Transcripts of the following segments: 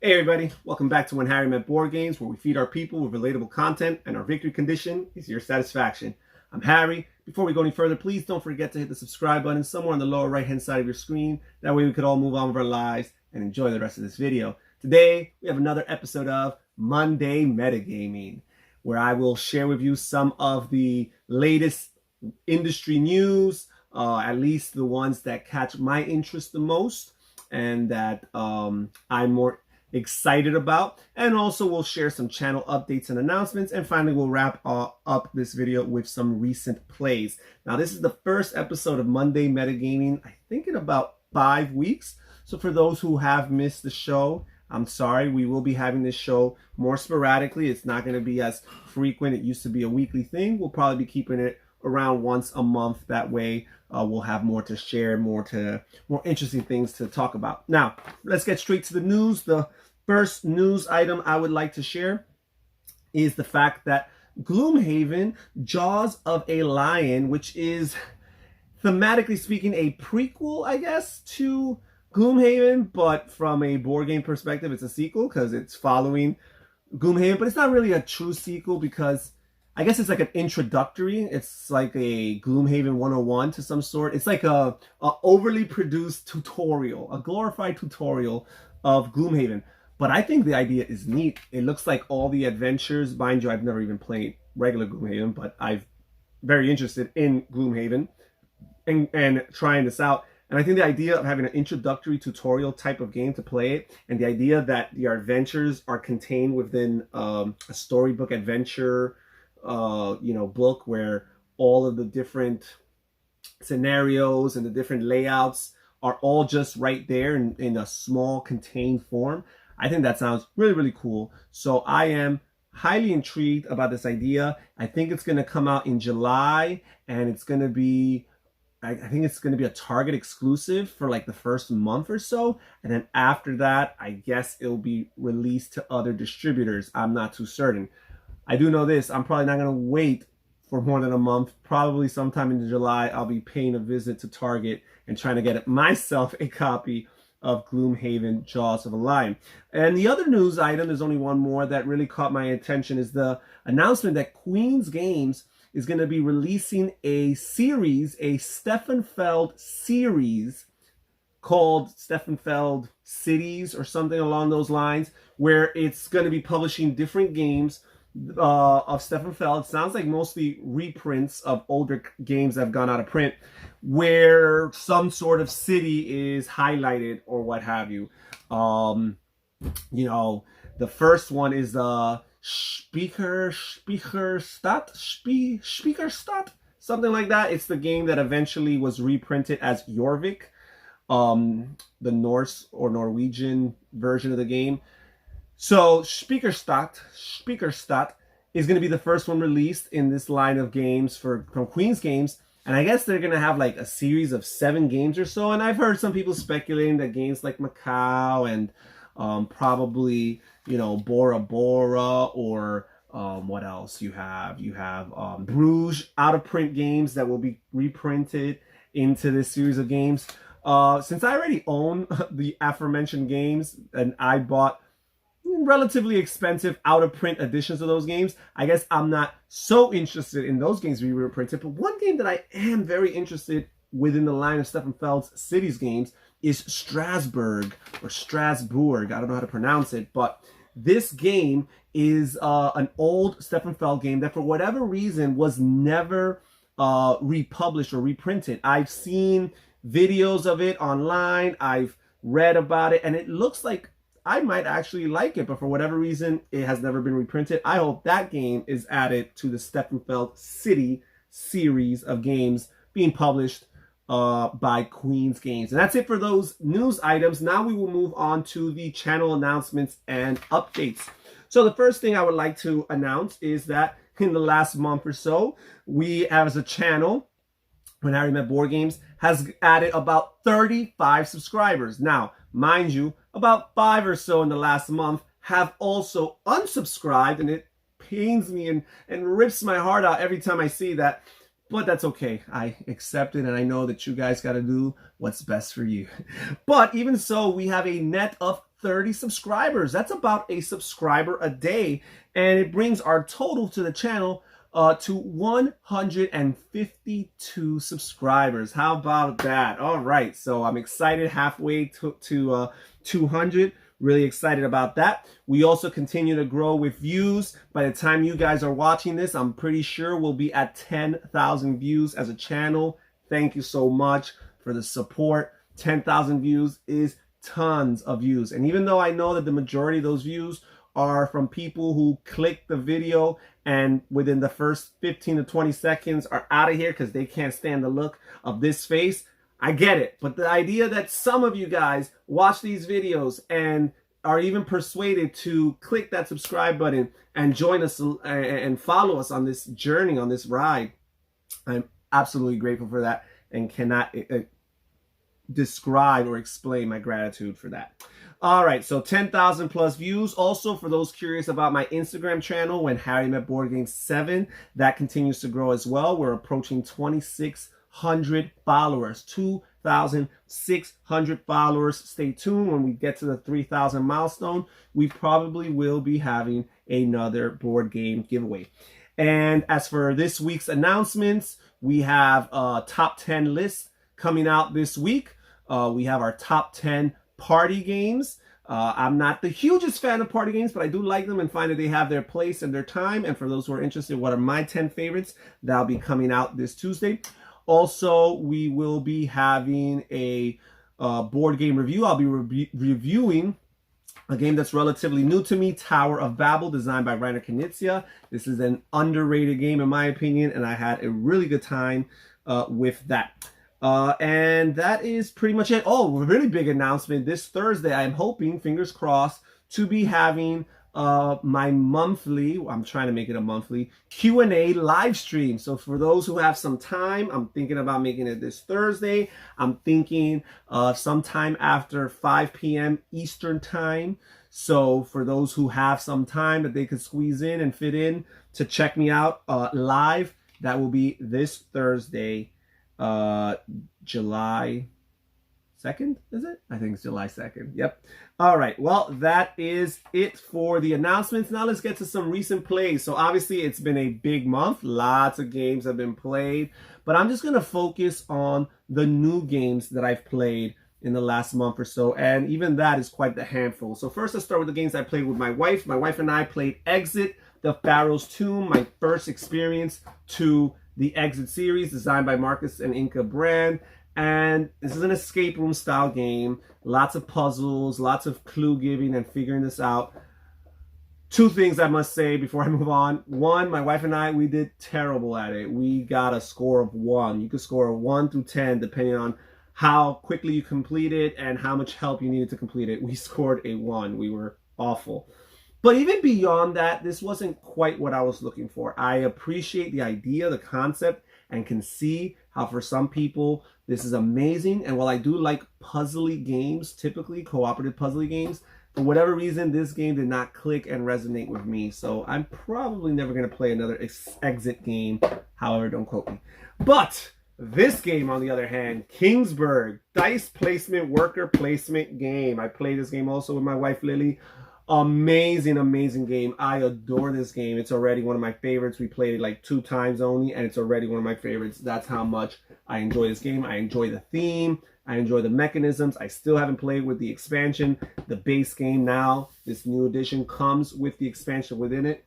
Hey everybody, welcome back to When Harry Met Board Games, where we feed our people with relatable content and our victory condition is your satisfaction. I'm Harry. Before we go any further, please don't forget to hit the subscribe button somewhere on the lower right hand side of your screen. That way we could all move on with our lives and enjoy the rest of this video. Today, we have another episode of Monday Metagaming, where I will share with you some of the latest industry news, at least the ones that catch my interest the most and that I'm more excited about, and also we'll share some channel updates and announcements, and finally we'll wrap up this video with some recent plays. Now this is the first episode of Monday Metagaming, I think in about 5 weeks, so for those who have missed the show, I'm sorry. We will be having this show more sporadically. It's not going to be as frequent. It used to be a weekly thing. We'll probably be keeping it around once a month. That way we'll have more to share, more interesting things to talk about. Now let's get straight to the news. The first news item I would like to share is the fact that Gloomhaven Jaws of a Lion, which is thematically speaking a prequel, I guess, to Gloomhaven, but from a board game perspective it's a sequel because it's following Gloomhaven, but it's not really a true sequel because I guess it's like an introductory. It's like a Gloomhaven 101 to some sort. It's like a overly produced tutorial, a glorified tutorial of Gloomhaven. But I think the idea is neat. It looks like all the adventures, mind you, I've never even played regular Gloomhaven, but I'm very interested in Gloomhaven and trying this out. And I think the idea of having an introductory tutorial type of game to play it, and the idea that your adventures are contained within a storybook adventure book where all of the different scenarios and the different layouts are all just right there in a small contained form. I think that sounds really, really cool. So I am highly intrigued about this idea. I think it's going to come out in July, and it's going to be, I think it's going to be a Target exclusive for like the first month or so. And then after that, I guess it'll be released to other distributors. I'm not too certain. I do know this, I'm probably not going to wait for more than a month. Probably sometime in July, I'll be paying a visit to Target and trying to get myself a copy of Gloomhaven Jaws of a Lion. And the other news item, there's only one more that really caught my attention, is the announcement that Queen's Games is going to be releasing a series, a Steffenfeld series called Steffenfeld Cities or something along those lines, where it's going to be publishing different games of Steffenfeld. It sounds like mostly reprints of older games that have gone out of print, where some sort of city is highlighted or what have you. The first one is Speakerstadt, something like that. It's the game that eventually was reprinted as Jorvik, the Norse or Norwegian version of the game. So Speakerstadt is going to be the first one released in this line of games from Queen's Games. And I guess they're going to have like a series of 7 games or so. And I've heard some people speculating that games like Macau and probably, Bora Bora or what else you have? You have Bruges out-of-print games that will be reprinted into this series of games. Since I already own the aforementioned games and I bought relatively expensive out-of-print editions of those games, I guess I'm not so interested in those games being reprinted. But one game that I am very interested within the line of Steffenfeld's Cities games is Strasbourg. I don't know how to pronounce it, but this game is an old Steffenfeld game that for whatever reason was never republished or reprinted. I've seen videos of it online, I've read about it, and it looks like I might actually like it, but for whatever reason, it has never been reprinted. I hope that game is added to the Steffenfeld City series of games being published by Queen's Games. And that's it for those news items. Now we will move on to the channel announcements and updates. So the first thing I would like to announce is that in the last month or so, we as a channel, When Harry Met Board Games, has added about 35 subscribers. Now, mind you, about 5 or so in the last month have also unsubscribed, and it pains me and rips my heart out every time I see that. But that's okay. I accept it, and I know that you guys got to do what's best for you. But even so, we have a net of 30 subscribers. That's about a subscriber a day, and it brings our total to the channel to 152 subscribers. How about that? All right, so I'm excited, halfway to 200. Really excited about that. We also continue to grow with views. By the time you guys are watching this, I'm pretty sure we'll be at 10,000 views as a channel. Thank you so much for the support. 10,000 views is tons of views. And even though I know that the majority of those views are from people who click the video and within the first 15 to 20 seconds are out of here because they can't stand the look of this face, I get it. But the idea that some of you guys watch these videos and are even persuaded to click that subscribe button and join us and follow us on this journey, on this ride, I'm absolutely grateful for that and cannot describe or explain my gratitude for that. All right, so 10,000 plus views. Also, for those curious about my Instagram channel, When Harry Met Board Games 7, that continues to grow as well. We're approaching 2,600 followers, 2,600 followers. Stay tuned. When we get to the 3,000 milestone, we probably will be having another board game giveaway. And as for this week's announcements, we have a top 10 list coming out this week. We have our top 10 party games. I'm not the hugest fan of party games, but I do like them and find that they have their place and their time. And for those who are interested, what are my 10 favorites? That'll be coming out this Tuesday. Also, we will be having a board game review. I'll be reviewing a game that's relatively new to me, Tower of Babel, designed by Reiner Knizia. This is an underrated game in my opinion, and I had a really good time with that. And that is pretty much it. Oh, a really big announcement. This Thursday, I'm hoping, fingers crossed, to be having my monthly, I'm trying to make it a monthly, Q&A live stream. So for those who have some time, I'm thinking about making it this Thursday. I'm thinking sometime after 5 p.m. Eastern time. So for those who have some time that they could squeeze in and fit in to check me out live, that will be this Thursday, July 2nd, is it? I think it's July 2nd. Yep. All right. Well, that is it for the announcements. Now let's get to some recent plays. So obviously it's been a big month. Lots of games have been played, but I'm just going to focus on the new games that I've played in the last month or so. And even that is quite the handful. So first, let's start with the games I played with my wife. My wife and I played Exit, the Pharaoh's Tomb, my first experience to the Exit series, designed by Marcus and Inca Brand. And this is an escape room style game. Lots of puzzles, lots of clue giving and figuring this out. Two things I must say before I move on. One, my wife and I, we did terrible at it. We got a score of 1. You could score a 1 through 10 depending on how quickly you complete it and how much help you needed to complete it. We scored a 1. We were awful. But even beyond that, this wasn't quite what I was looking for. I appreciate the idea, the concept, and can see how for some people this is amazing. And while I do like puzzly games, typically cooperative puzzly games, for whatever reason, this game did not click and resonate with me. So I'm probably never going to play another Exit game. However, don't quote me. But this game, on the other hand, Kingsburg, dice placement, worker placement game. I played this game also with my wife, Lily. Amazing, amazing game. I adore this game. It's already one of my favorites. We played it like 2 times only, and it's already one of my favorites. That's how much I enjoy this game. I enjoy the theme. I enjoy the mechanisms. I still haven't played with the expansion. The base game now, this new edition, comes with the expansion within it.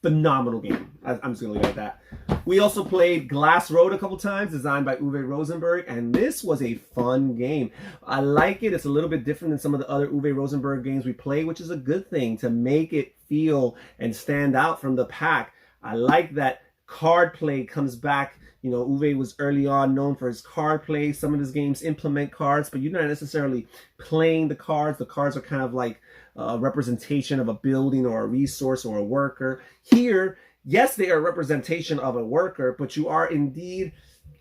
Phenomenal game. I'm just going to leave it at that. We also played Glass Road a couple times, designed by Uwe Rosenberg, and this was a fun game. I like it. It's a little bit different than some of the other Uwe Rosenberg games we play, which is a good thing to make it feel and stand out from the pack. I like that card play comes back. You know, Uwe was early on known for his card play. Some of his games implement cards, but you're not necessarily playing the cards. The cards are kind of like a representation of a building or a resource or a worker. Here, yes, they are a representation of a worker, but you are indeed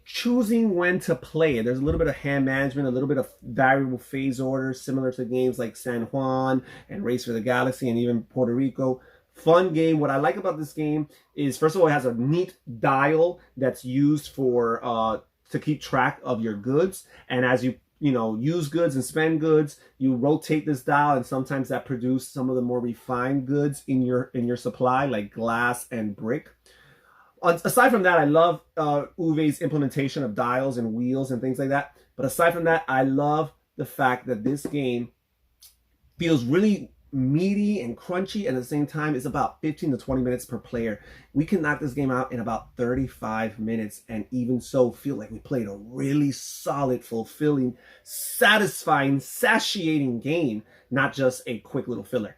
choosing when to play it. There's a little bit of hand management, a little bit of variable phase order, similar to games like San Juan and Race for the Galaxy and even Puerto Rico. Fun game. What I like about this game is, first of all, it has a neat dial that's used for to keep track of your goods. And as you use goods and spend goods. You rotate this dial, and sometimes that produces some of the more refined goods in your supply, like glass and brick. Aside from that, I love Uwe's implementation of dials and wheels and things like that. But aside from that, I love the fact that this game feels really meaty and crunchy, and at the same time it's about 15 to 20 minutes per player. We can knock this game out in about 35 minutes, and even so feel like we played a really solid, fulfilling, satisfying, satiating game, not just a quick little filler.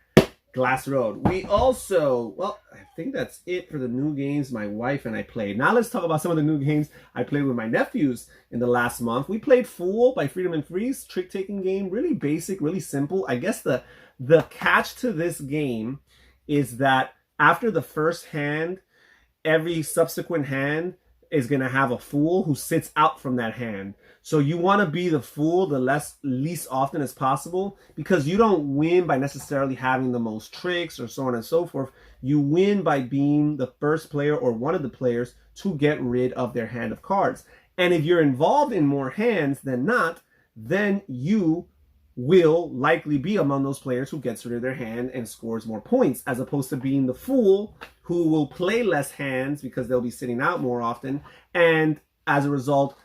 Glass Road. We also, well, I think that's it for the new games my wife and I played. Now let's talk about some of the new games I played with my nephews in the last month. We played Fool by Freedom and Freeze, trick-taking game, really basic, really simple. I guess the catch to this game is that after the first hand, every subsequent hand is going to have a fool who sits out from that hand. So you want to be the fool the least often as possible, because you don't win by necessarily having the most tricks or so on and so forth. You win by being the first player or one of the players to get rid of their hand of cards. And if you're involved in more hands than not, then you will likely be among those players who gets rid of their hand and scores more points, as opposed to being the fool who will play less hands because they'll be sitting out more often, and as a result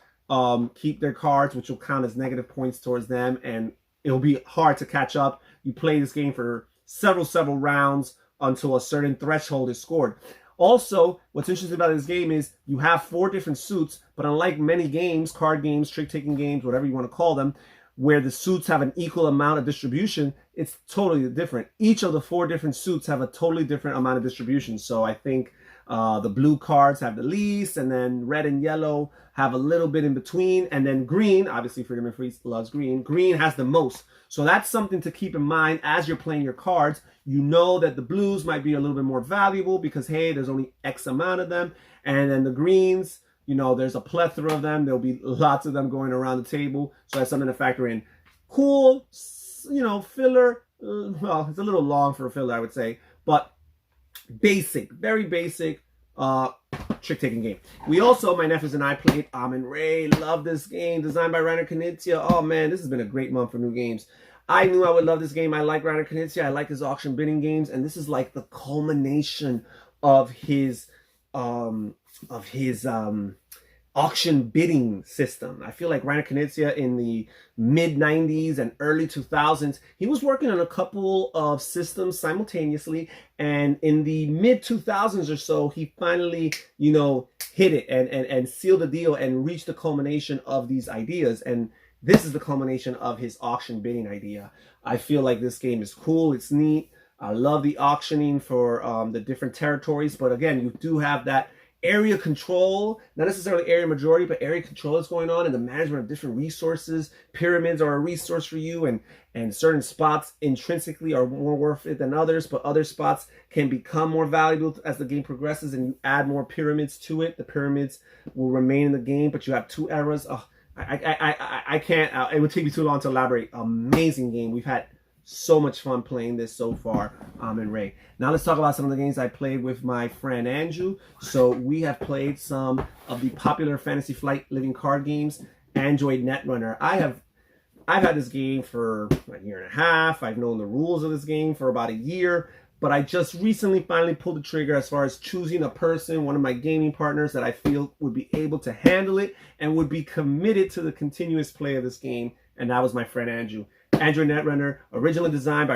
keep their cards, which will count as negative points towards them, and it'll be hard to catch up. You play this game for several rounds until a certain threshold is scored. Also, what's interesting about this game is you have 4 different suits, but unlike many games, card games, trick-taking games, whatever you want to call them, where the suits have an equal amount of distribution, it's totally different. Each of the 4 different suits have a totally different amount of distribution. So I think the blue cards have the least, and then red and yellow have a little bit in between, and then green, obviously Freedom and Freeze loves green, green has the most. So that's something to keep in mind as you're playing your cards. You know that the blues might be a little bit more valuable because, hey, there's only X amount of them, and then the greens, there's a plethora of them. There'll be lots of them going around the table. So that's something to factor in. Cool, filler. Well, it's a little long for a filler, I would say. But basic, very basic trick-taking game. We also, my nephews and I, played Amun Ray. Love this game. Designed by Rainer Knizia. Oh, man, this has been a great month for new games. I knew I would love this game. I like Rainer Knizia. I like his auction bidding games. And this is like the culmination of his auction bidding system. I feel like Rainer Knizia in the mid-90s and early 2000s, he was working on a couple of systems simultaneously, and in the mid-2000s or so, he finally, hit it and sealed the deal and reached the culmination of these ideas. And this is the culmination of his auction bidding idea. I feel like this game is cool. It's neat. I love the auctioning for the different territories, but again, you do have that area control, not necessarily area majority, but area control is going on, and the management of different resources. Pyramids are a resource for you, and certain spots intrinsically are more worth it than others, but other spots can become more valuable as the game progresses and you add more pyramids to it. The pyramids will remain in the game, but you have 2 eras. Oh, I can't, it would take me too long to elaborate. Amazing game. We've had so much fun playing this so far, and Ray. Now let's talk about some of the games I played with my friend Andrew. So we have played some of the popular Fantasy Flight living card games. Android Netrunner. I've had this game for a year and a half. I've known the rules of this game for about a year, but I just recently finally pulled the trigger as far as choosing a person, one of my gaming partners that I feel would be able to handle it and would be committed to the continuous play of this game, and that was my friend Andrew. Android Netrunner, originally designed by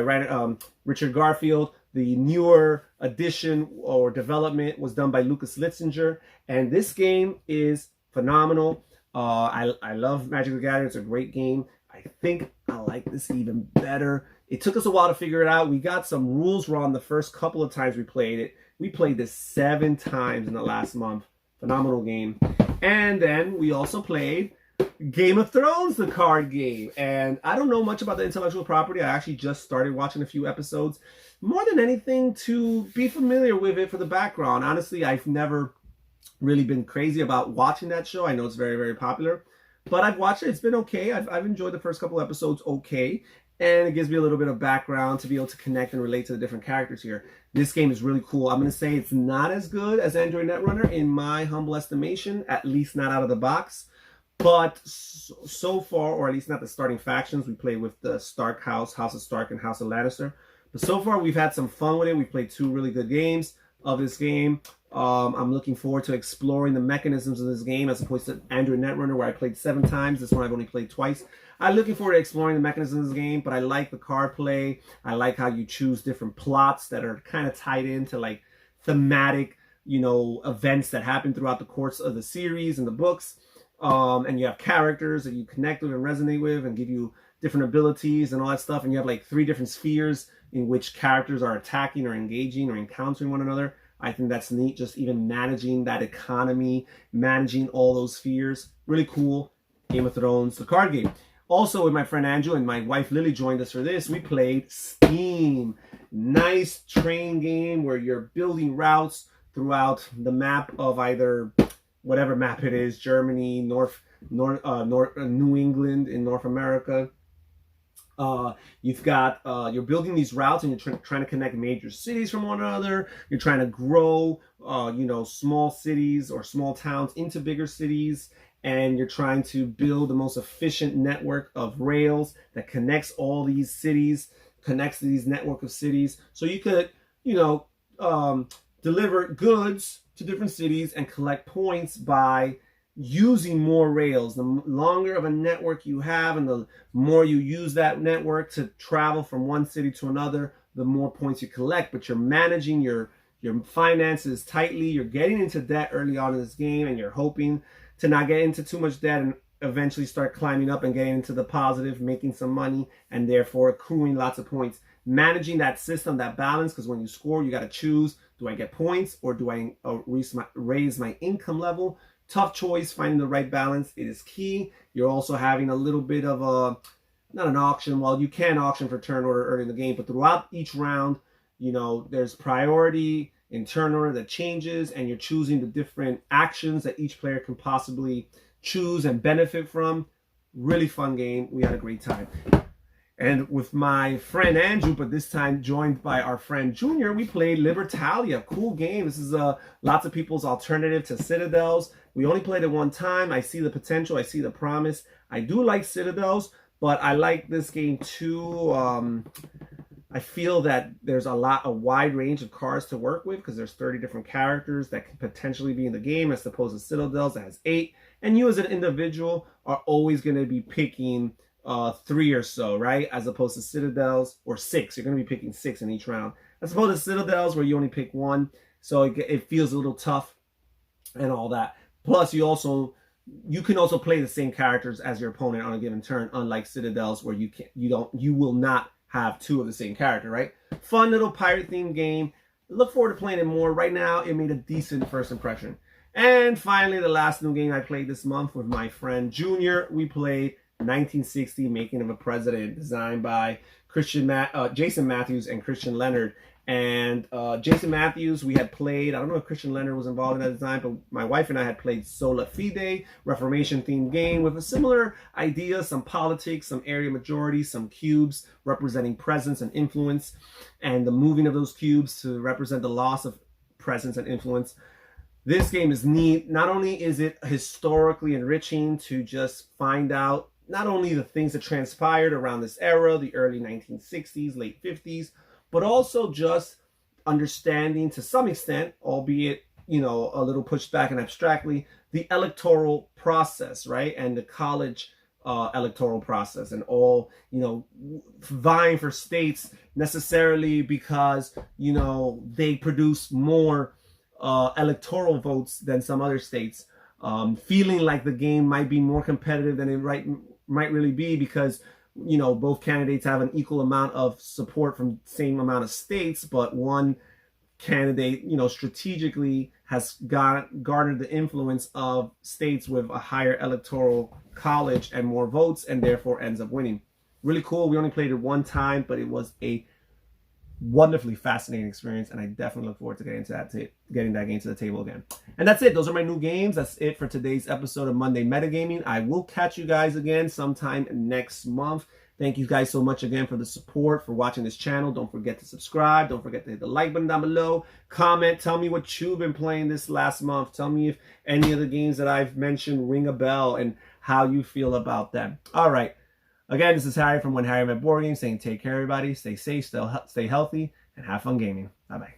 Richard Garfield. The newer edition or development was done by Lucas Litzinger, and this game is phenomenal. I love Magic the Gathering. It's a great game. I think I like this even better. It took us a while to figure it out. We got some rules wrong the first couple of times we played it. We played this 7 times in the last month. Phenomenal game. And then we also played Game of Thrones, the card game. And I don't know much about the intellectual property. I actually just started watching a few episodes. More than anything, to be familiar with it for the background. Honestly, I've never really been crazy about watching that show. I know it's very, very popular. But I've watched it. It's been okay. I've enjoyed the first couple episodes okay. And it gives me a little bit of background to be able to connect and relate to the different characters here. This game is really cool. I'm going to say it's not as good as Android Netrunner in my humble estimation, at least not out of the box. But so far, or at least not the starting factions, we played with the Stark House, House of Stark, and House of Lannister. But so far, we've had some fun with it. We've played 2 really good games of this game. I'm looking forward to exploring the mechanisms of this game as opposed to Android Netrunner, where I played 7 times. This one I've only played twice. I'm looking forward to exploring the mechanisms of this game, but I like the card play. I like how you choose different plots that are kind of tied into like thematic, events that happen throughout the course of the series and the books. And you have characters that you connect with and resonate with and give you different abilities and all that stuff. And you have like 3 different spheres in which characters are attacking or engaging or encountering one another. I think that's neat, just even managing that economy, managing all those spheres. Really cool. Game of Thrones, the card game. Also, with my friend Andrew and my wife Lily joined us for this, we played Steam. Nice train game where you're building routes throughout the map of either whatever map it is, Germany, New England in North America. You've got, you're building these routes and you're trying to connect major cities from one another. You're trying to grow, small cities or small towns into bigger cities. And you're trying to build the most efficient network of rails that connects all these cities, connects to these network of cities. So you could, deliver goods to different cities and collect points by using more rails. The longer of a network you have and the more you use that network to travel from one city to another, the more points you collect. But you're managing your finances tightly. You're getting into debt early on in this game, and you're hoping to not get into too much debt and eventually start climbing up and getting into the positive, making some money, and therefore accruing lots of points. Managing that system, that balance, because when you score, you got to choose, do I get points or do I raise my income level? Tough choice, finding the right balance. It is key. You're also having a little bit of a, not an auction. Well, you can auction for turn order early in the game, but throughout each round, there's priority in turn order that changes, and you're choosing the different actions that each player can possibly choose and benefit from. Really fun game. We had a great time. And with my friend Andrew, but this time joined by our friend Junior, we played Libertalia. Cool game. This is lots of people's alternative to Citadels. We only played it one time. I see the potential. I see the promise. I do like Citadels, but I like this game too. I feel that there's a wide range of cards to work with because there's 30 different characters that could potentially be in the game as opposed to Citadels that has 8. And you as an individual are always going to be picking 3 or so, right? As opposed to Citadels, or 6. You're going to be picking 6 in each round. As opposed to Citadels where you only pick 1. So it feels a little tough and all that. Plus, you can also play the same characters as your opponent on a given turn, unlike Citadels where you will not have 2 of the same character, right? Fun little pirate themed game. Look forward to playing it more. Right now, it made a decent first impression. And finally, the last new game I played this month with my friend Junior. We played 1960, Making of a President, designed by Jason Matthews and Christian Leonard. And Jason Matthews, we had played, I don't know if Christian Leonard was involved in that design, but my wife and I had played Sola Fide, Reformation-themed game with a similar idea, some politics, some area majority, some cubes representing presence and influence, and the moving of those cubes to represent the loss of presence and influence. This game is neat. Not only is it historically enriching to just find out not only the things that transpired around this era, the early 1960s, late 50s, but also just understanding to some extent, albeit, a little pushed back and abstractly, the electoral process, right? And the college electoral process and all, vying for states necessarily because, they produce more electoral votes than some other states. Feeling like the game might be more competitive than it might really be because both candidates have an equal amount of support from the same amount of states, but one candidate, strategically has garnered the influence of states with a higher electoral college and more votes, and therefore ends up winning. Really cool. We only played it one time, but it was a wonderfully fascinating experience, and I definitely look forward to getting that game to the table again. And that's it. Those are my new games. That's it for today's episode of Monday Metagaming. I will catch you guys again sometime next month. Thank you guys so much again for the support, for watching this channel. Don't forget to subscribe. Don't forget to hit the like button down below. Comment. Tell me what you've been playing this last month. Tell me if any of the games that I've mentioned ring a bell and how you feel about them. All right. Again, this is Harry from When Harry Met Board Games saying take care, everybody. Stay safe, stay healthy, and have fun gaming. Bye-bye.